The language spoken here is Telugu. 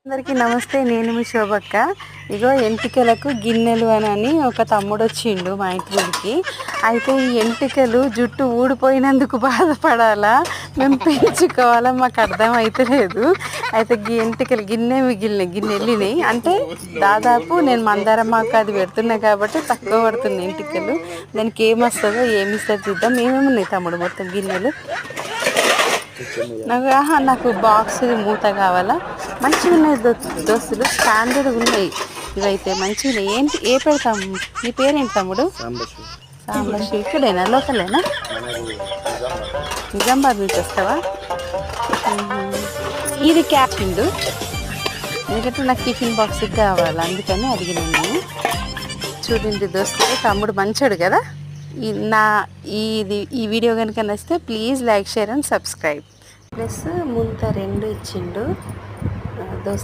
అందరికీ నమస్తే. నేను మీ శోభక్క. ఇగో ఎంటికలకు గిన్నెలు అని ఒక తమ్ముడు వచ్చిండు మా ఇంటి గుడికి. అయితే ఈ ఎంటికలు జుట్టు ఊడిపోయినందుకు బాధపడాలా మేము పెంచుకోవాలా మాకు అర్థం అవుతలేదు. అయితే ఈ ఎంటికలు గిన్నె వెళ్ళినాయి. అంటే దాదాపు నేను మందారమ్మకు అది పెడుతున్నా కాబట్టి తక్కువ పడుతుంది ఎంటికలు. దానికి ఏమొస్తుందో ఏమిస్తుందో చూద్దాం. ఏమేమి ఉన్నాయి తమ్ముడు మొత్తం గిన్నెలు? నాకు బాక్స్ మూత కావాలా. మంచిగా ఉన్నాయి దోస్తులు, స్టాండర్డ్గా ఉన్నాయి. ఇవైతే మంచిగా ఉన్నాయి. ఏంటి ఏ పెడతాము? నీ పేరేంటి తమ్ముడు? సాంబార్. ఇక్కడేనా, లోకలేనా? నిజామాబాద్ నుంచి వస్తావా? ఇది క్యాప్చిండు, ఎందుకంటే నాకు టిఫిన్ బాక్స్కి కావాలి, అందుకని అడిగినాను నేను. చూడండి దోస్తులు, తమ్ముడు మంచోడు కదా. ఈ వీడియో కనుక నచ్చితే please like, share and subscribe. Plus ముంత 2 ఇచ్చిండు.